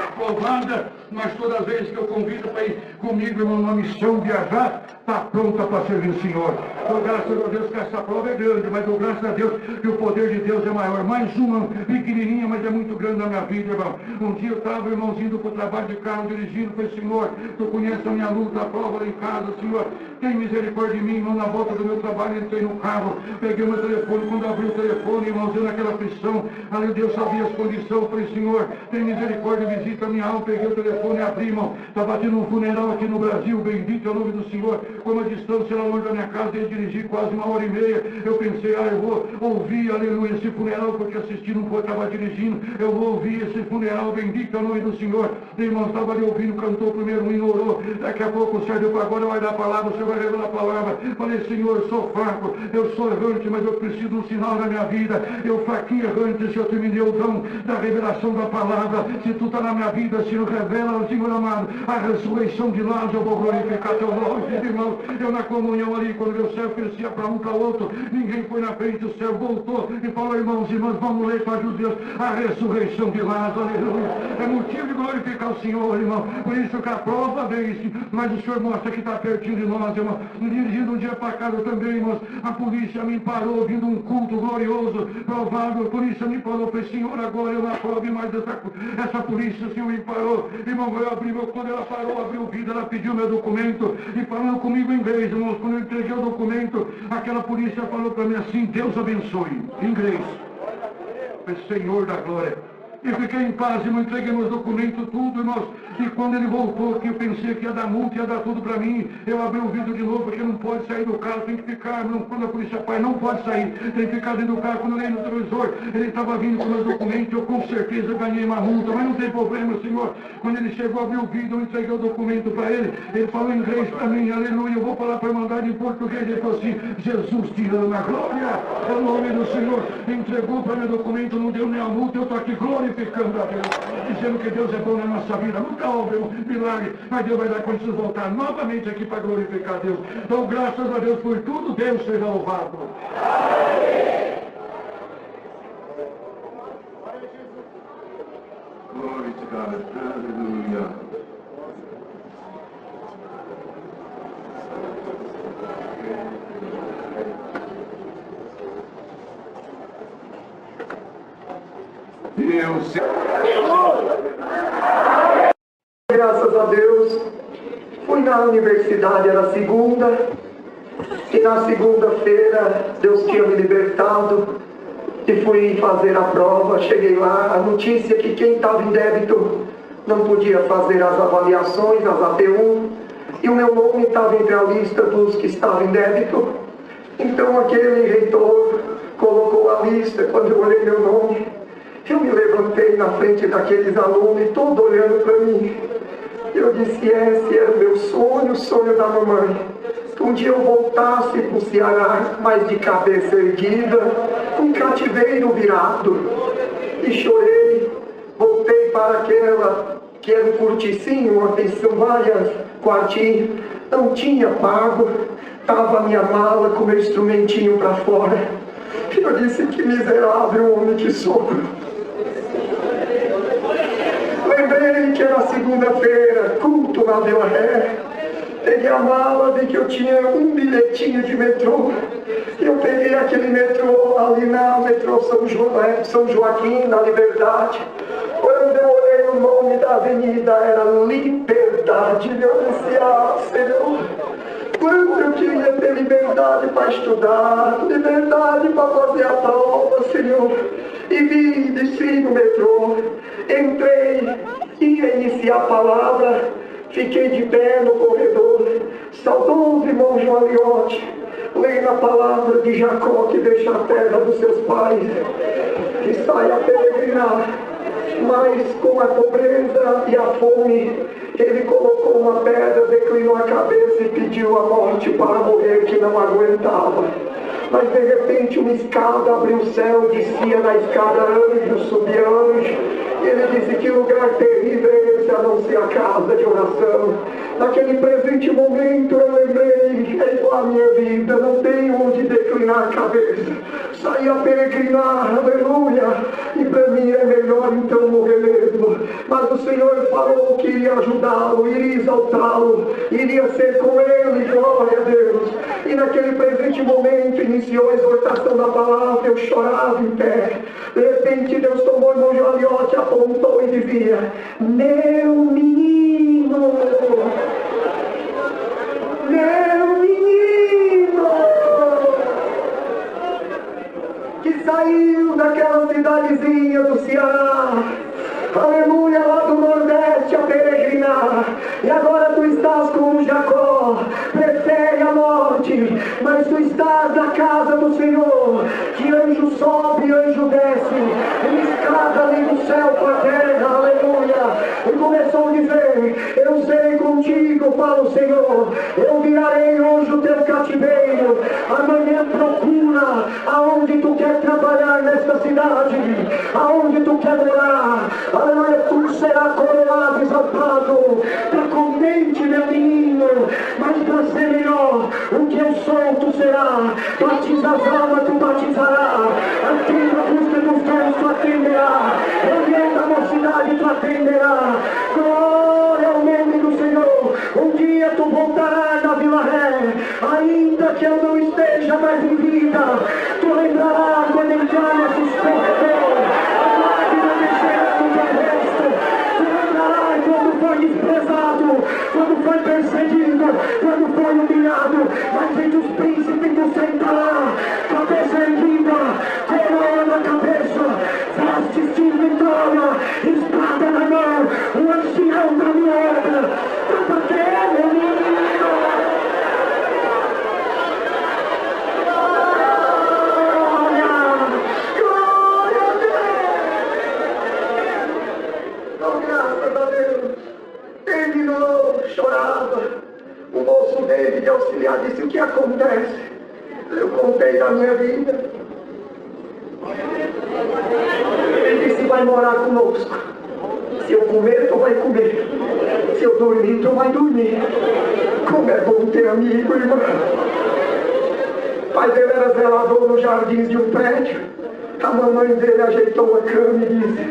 Aprovada, mas todas as vezes que eu convido para ir comigo, irmão, numa missão, viajar, está pronta para servir o Senhor. Dou graças a Deus que essa prova é grande, mas dou graças a Deus que o poder de Deus é maior. Mais uma pequenininha, mas é muito grande na minha vida, irmão. Um dia eu estava, irmãozinho, indo para o trabalho de carro, dirigindo, falei, Senhor, tu conheces a minha luta, a prova lá em casa, Senhor, tem misericórdia de mim, irmão. Na volta do meu trabalho, entrei no carro, peguei o meu telefone, quando abri o telefone, irmãozinho, naquela aflição, ali Deus sabia as condições, falei, Senhor, tem misericórdia, visita a minha alma, peguei o telefone, abri, irmão, estava tendo um funeral aqui no Brasil, bendito é o nome do Senhor, como a distância era longe da minha casa, ia dirigir quase 1h30, eu pensei, eu vou ouvir, aleluia, esse funeral, porque assistir não foi, estava dirigindo, eu vou ouvir esse funeral, bendito é o nome do Senhor, irmão, estava ali ouvindo, cantou o primeiro hino, orou, daqui a pouco o Senhor deu para agora, vai dar a palavra, o Senhor vai revelar a palavra, falei, Senhor, eu sou fraco, eu sou errante, mas eu preciso de um sinal na minha vida, eu fraquinho errante, Senhor, tu me deu o dom da revelação da palavra, se tu está na minha vida, Senhor, revela, Senhor amado, a ressurreição de Lázaro, eu vou glorificar teu nome, irmão, eu na comunhão ali, quando meu servo crescia para um para outro, ninguém foi na frente, o servo voltou e falou, irmãos e irmãs, vamos ler para os Deus, a ressurreição de Lázaro, aleluia, é motivo de glorificar o Senhor, irmão, por isso que a prova vence, mas o Senhor mostra que está pertinho de nós, irmão, dirigindo um dia para casa também, irmãos, a polícia me parou, vindo um culto glorioso, provável, a polícia me parou, falei, Senhor, agora eu não aprovo mais essa polícia, o Senhor me parou, irmão, eu abri quando ela parou, abriu o vidro, ela pediu meu documento, e falando comigo em inglês, irmãos, quando eu entreguei o documento, aquela polícia falou para mim assim, Deus abençoe, em inglês, Senhor da glória. E fiquei em paz, irmão, entreguei meus documentos, tudo, irmãos. E quando ele voltou, que eu pensei que ia dar multa, ia dar tudo para mim, eu abri o vidro de novo, porque não pode sair do carro, tem que ficar, irmão, quando a polícia pai não pode sair, tem que ficar dentro do carro. Quando eu olhei no televisor, ele estava vindo com meus documentos, eu com certeza ganhei uma multa, mas não tem problema, Senhor. Quando ele chegou, abriu o vidro, eu entreguei o documento para ele falou em inglês para mim, aleluia, eu vou falar para a Irmandade em português, ele falou assim, Jesus te ama, glória, é o nome do Senhor, entregou para meu documento, não deu nem a multa, eu estou aqui glorificando a Deus, dizendo que Deus é bom na nossa vida, nunca houve um milagre, mas Deus vai dar quando vocês voltar novamente aqui para glorificar a Deus. Então, graças a Deus por tudo, Deus seja louvado. Glória a Deus, aleluia. Deus, graças a Deus, fui na universidade, era segunda, e na segunda-feira Deus tinha me libertado e fui fazer a prova. Cheguei lá, a notícia é que quem estava em débito não podia fazer as avaliações, as AT1, e o meu nome estava entre a lista dos que estavam em débito. Então aquele reitor colocou a lista. Quando eu olhei meu nome, eu me levantei na frente daqueles alunos, todo olhando para mim. Eu disse, esse era o meu sonho, o sonho da mamãe. Que um dia eu voltasse para o Ceará, mas de cabeça erguida, com cativeiro virado. E chorei, voltei para aquela, que era um corticinho, uma pensão, várias quartinhos, não tinha pago, estava a minha mala com meu instrumentinho para fora. Eu disse, que miserável homem que sou. Lembrei que era segunda-feira, culto na Vila Ré. Peguei a mala, vi que eu tinha um bilhetinho de metrô. Eu peguei aquele metrô ali na metrô São Joaquim, na Liberdade. Quando eu olhei o nome da avenida, era Liberdade. Eu disse, ah, Senhor, quando eu queria ter liberdade para estudar, liberdade para fazer a prova, Senhor. E vi, desci no metrô, entrei, ia iniciar a palavra, fiquei de pé no corredor, saudoso irmão João Liotti, leio na palavra de Jacó, que deixa a terra dos seus pais, que sai a peregrinar, mas com a pobreza e a fome, ele colocou uma pedra, declinou a cabeça e pediu a morte para morrer, que não aguentava. Mas de repente uma escada abriu o céu, descia na escada anjo, subia anjo. Ele disse: que lugar terrível é esse, a não ser a casa de oração. Naquele presente momento eu lembrei, é igual a minha vida, não tenho onde declinar a cabeça. Saí a peregrinar, aleluia, e para mim é melhor então morrer mesmo. Mas o Senhor falou que iria ajudá-lo, iria exaltá-lo, iria ser com ele, glória a Deus. E naquele presente momento iniciou a exortação da palavra, eu chorava em pé. De repente Deus tomou o meu joalhote, apontou e dizia: meu menino, meu menino, que saiu daquela cidadezinha do Ceará, aleluia, lá do Nordeste a peregrinar, e agora tu estás como Jacó, prefere a morte, mas tu estás na casa do Senhor, que anjo sobe, anjo desce, uma escada ali do céu para a terra, aleluia, e começou a dizer: eu serei contigo, fala o Senhor, eu virarei hoje o teu cativeiro, amanhã procura aonde tu quer trabalhar nesta cidade, aonde tu quer morar, aleluia, tu será coroado, exaltado, para contente, meu menino, mas para ser melhor, o que eu sou, tu será, batiza as almas, tu batizará, atenda a busca dos dons, tu atenderá, orienta a mocidade, tu atenderá, glória ao nome do Senhor. Um dia tu voltarás na Vila Ré, ainda que eu não esteja mais em vida, tu lembrarás quando entrar nesses corredores, a lágrima descerá no teu rosto, tu lembrarás quando foi desprezado, quando foi perseguido, quando foi humilhado, mas entre os príncipes tu sentará, cabeça erguida, coroa na cabeça, vestes de vitória, espada na mão, o ancião da minha obra, para que, meu menino? Chorava. O moço dele de auxiliar disse: o que acontece? Eu contei da minha vida. Ele disse: vai morar conosco. Se eu comer, tu vai comer. Se eu dormir, tu vai dormir. Como é bom ter amigo, irmão. O pai dele era zelador nos jardins de um prédio. A mamãe dele ajeitou a cama e disse: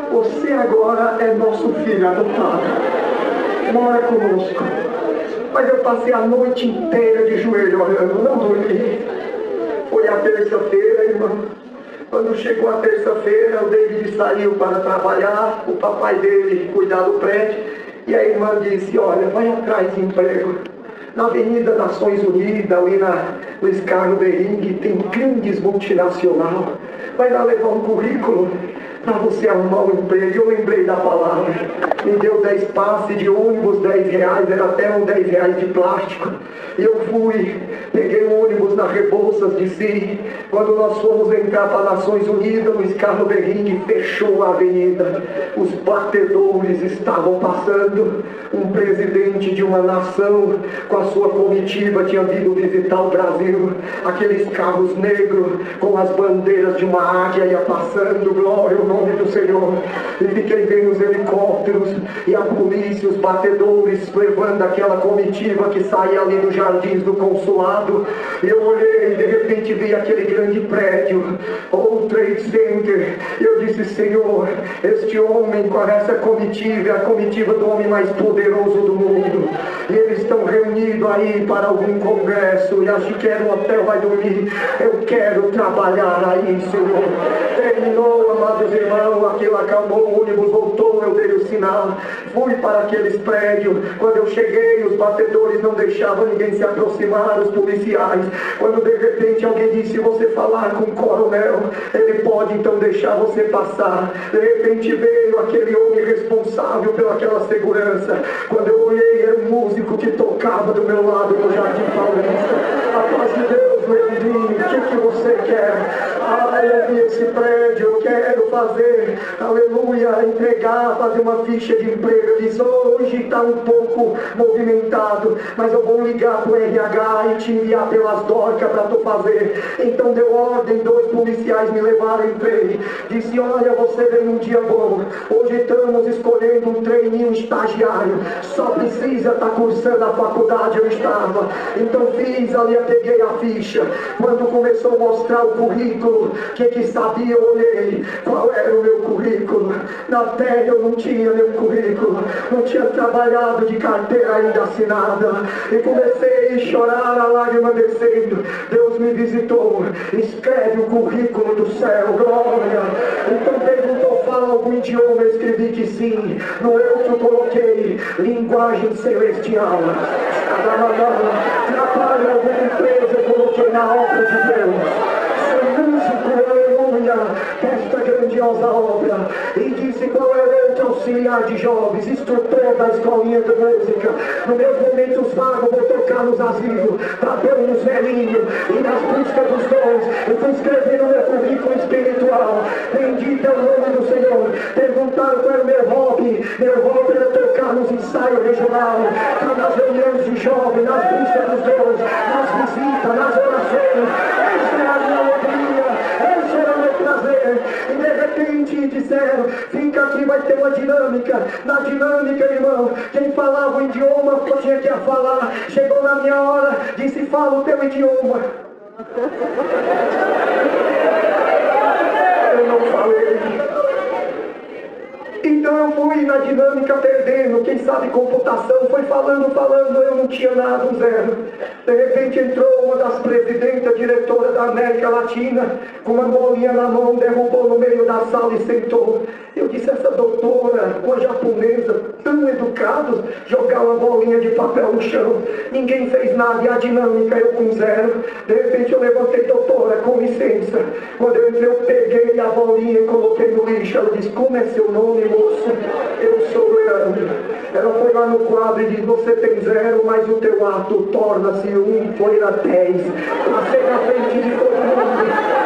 você agora é nosso filho adotado. Mora conosco. Mas eu passei a noite inteira de joelho orando, não dormi. Foi a terça-feira, irmão. Quando chegou a terça-feira, o David saiu para trabalhar, o papai dele cuidar do prédio, e a irmã disse: olha, vai atrás de emprego. Na Avenida Nações Unidas, ali no Escarno Bering, tem grandes multinacionais. Vai lá levar um currículo para você arrumar um emprego. Eu lembrei da palavra. Me deu 10 passes de ônibus, 10 reais, era até um 10 reais de plástico. E eu fui, peguei um ônibus na Rebouças de Si. Quando nós fomos entrar para Nações Unidas, o Escarno Bering fechou a avenida. Os batedores estavam passando. Um presidente de uma nação com a sua comitiva tinha vindo visitar o Brasil. Aqueles carros negros com as bandeiras de uma águia ia passando, glória ao nome do Senhor. E fiquei vendo os helicópteros e a polícia, os batedores levando aquela comitiva que saía ali dos jardins do consulado. E eu olhei e de repente vi aquele grande prédio, o Trade Center. E eu disse: Senhor, este homem com essa comitiva é a comitiva do homem mais poderoso do mundo. E eles estão reunidos aí para algum congresso. E acho que era um hotel, vai dormir. Eu quero trabalhar aí, Senhor. Terminou, amados irmãos, aquilo acabou, o ônibus voltou, eu dei o sinal. Fui para aqueles prédios. Quando eu cheguei, os batedores não deixavam ninguém se aproximar, os policiais. Quando de repente alguém disse: se você falar com o coronel, ele pode então deixar você passar. De repente veio aquele homem responsável pelaquela segurança. Quando eu olhei, era um músico que tocava do meu lado no Jardim Paulista. A paz de Deus, Leandrinho, o que você quer? Ah, eu vi esse prédio, eu quero fazer, aleluia, entregar, fazer uma ficha de emprego. Eu disse, hoje está um pouco movimentado, mas eu vou ligar para o RH e te enviar pelas docas para tu fazer. Então deu ordem, 2 policiais me levaram, entrei. Disse, olha, você veio um dia bom, hoje estamos escolhendo um trainee, um estagiário, só precisa estar cursando a faculdade. Eu estava, então fiz ali, eu peguei a ficha. Quando começou a mostrar o currículo, o que sabia, eu olhei qual era o meu currículo. Na terra eu não tinha meu currículo, não tinha trabalhado de carteira ainda assinada, e comecei a chorar, a lágrima descendo. Deus me visitou, escreve o currículo do céu, glória. Então perguntou, fala algum idioma? Eu escrevi que sim. No outro coloquei linguagem celestial. Trabalho em alguma empresa, eu coloquei na obra de Deus. Músico, aleluia, esta grandiosa obra. E disse coerente auxiliar de jovens, instrutor da escolinha de música. No meus momentos vagos vou tocar nos asilos, bater nos velhinhos e nas buscas dos dons. Eu fui escrever no meu currículo espiritual, bendito é o nome do Senhor. Perguntaram qual era o meu hobby. Meu hobby era tocar nos ensaios regionais, nas reuniões de jovens, nas buscas dos dons, nas visitas, nas orações. Essa é a minha alegria, esse era o meu prazer. E de repente disseram, fica aqui, vai ter uma dinâmica. Na dinâmica, irmão, quem falava o idioma tinha que falar. Chegou na minha hora, disse, fala o teu idioma. Eu não falei. Então eu fui na dinâmica perdendo, quem sabe computação, foi falando, eu não tinha nada, um zero. De repente entrou uma das presidentas, diretora da América Latina, com uma bolinha na mão, derrubou no meio da sala e sentou. Eu disse, essa doutora, uma japonesa, tão educada, jogar uma bolinha de papel no chão. Ninguém fez nada, e a dinâmica eu com zero. De repente eu levantei, doutora, com licença. Quando eu entrei, eu peguei a bolinha e coloquei no lixo. Ela disse, como é seu nome, moço? Eu sou Leandro. Ela foi lá no quadro e disse, você tem 0, mas o teu ato torna-se 1, foi na 10. Passei na frente de todo mundo.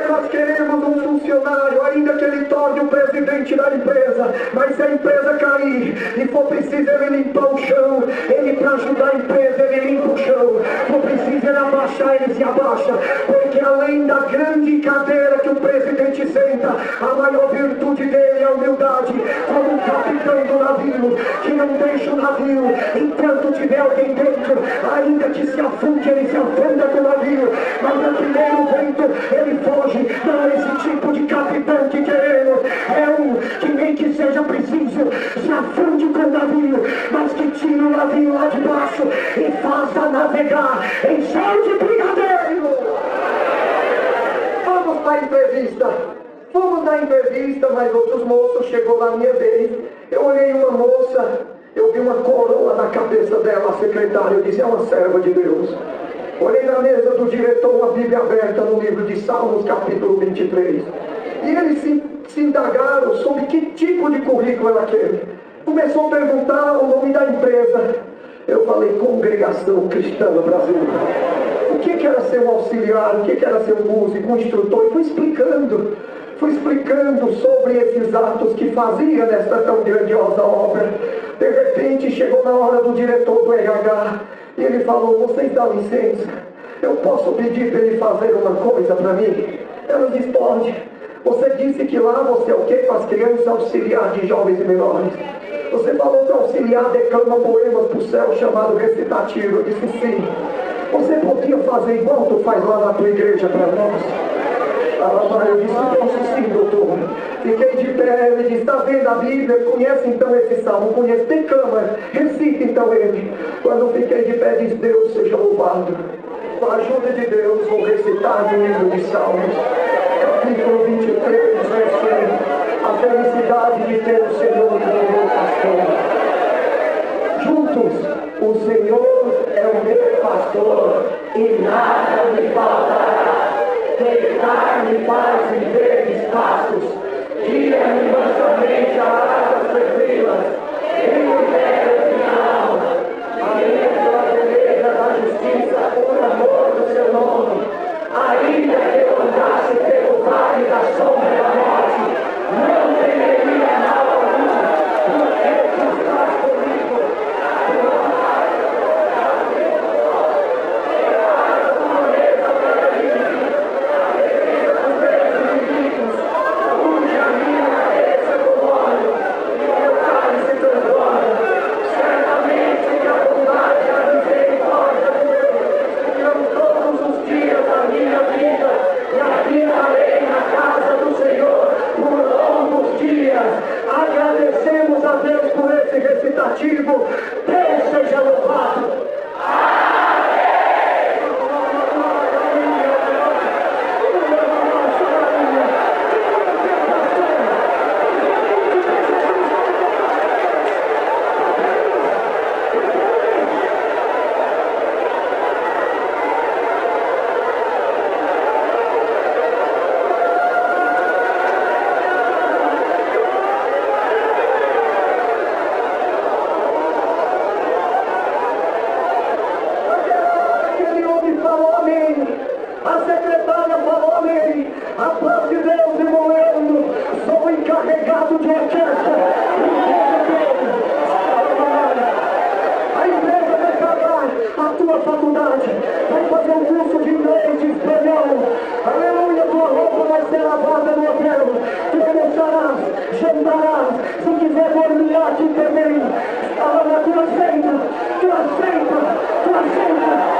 Nós queremos um funcionário, ainda que ele torne o presidente da empresa, mas se a empresa cair e for preciso ele limpar o chão, ele para ajudar a empresa, ele limpa o chão. For preciso ele abaixar, ele se abaixa, porque além da grande cadeira que o presidente senta, a maior virtude dele é a humildade, como um capitão do navio, que não deixa o navio, enquanto tiver alguém dentro, ainda que se afunde, ele se afunda com o navio, mas no primeiro vento ele foge. Não é esse tipo de capitão que queremos, é um que nem que seja preciso se afunde com o navio, mas que tira o navio lá de baixo e faça navegar em céu de brigadeiro. Vamos para a entrevista. Fomos na entrevista, mas outros moços, chegou na minha vez. Eu olhei uma moça, eu vi uma coroa na cabeça dela, a secretária, eu disse, é uma serva de Deus. Olhei na mesa do diretor uma Bíblia aberta no livro de Salmos, capítulo 23. E eles se indagaram sobre que tipo de currículo era aquele. Começou a perguntar o nome da empresa. Eu falei, Congregação Cristã Brasileira. O que era ser um auxiliar, o que era ser um músico, um instrutor. E fui explicando sobre esses atos que fazia nessa tão grandiosa obra. De repente chegou na hora do diretor do RH. E ele falou, vocês dão licença? Eu posso pedir para ele fazer uma coisa para mim? Ela disse, pode. Você disse que lá você é o quê? Com as crianças, auxiliar de jovens e menores. Você falou que auxiliar declama poemas para o céu chamado recitativo. Eu disse, sim. Você podia fazer igual tu faz lá na tua igreja para nós? Eu disse, posso sim, doutor. Fiquei de pé, ele disse, está vendo a Bíblia? Conhece então esse salmo? Conhece? Declama, recita então ele. Quando fiquei de pé, disse, Deus seja louvado. Com a ajuda de Deus, vou recitar o livro de Salmos, capítulo 23, verso 1. A felicidade de ter o Senhor como meu pastor. Juntos, o Senhor é o meu pastor e nada me faltará. Deitar-me faz em verdes pastos, guia-me mansamente a águas tranquilas, em A paz de Deus, irmão Leandro. Sou o encarregado de orquestra. A empresa vai pagar a tua faculdade. Vai fazer um curso de inglês, de espanhol. Aleluia, tua roupa vai ser lavada no hotel. Tu almoçarás, jantarás. Se quiser dormir aqui também. Ah, tu aceita, tu aceita, tu aceita.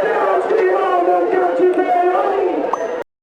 Deus tirou meu cativeiro.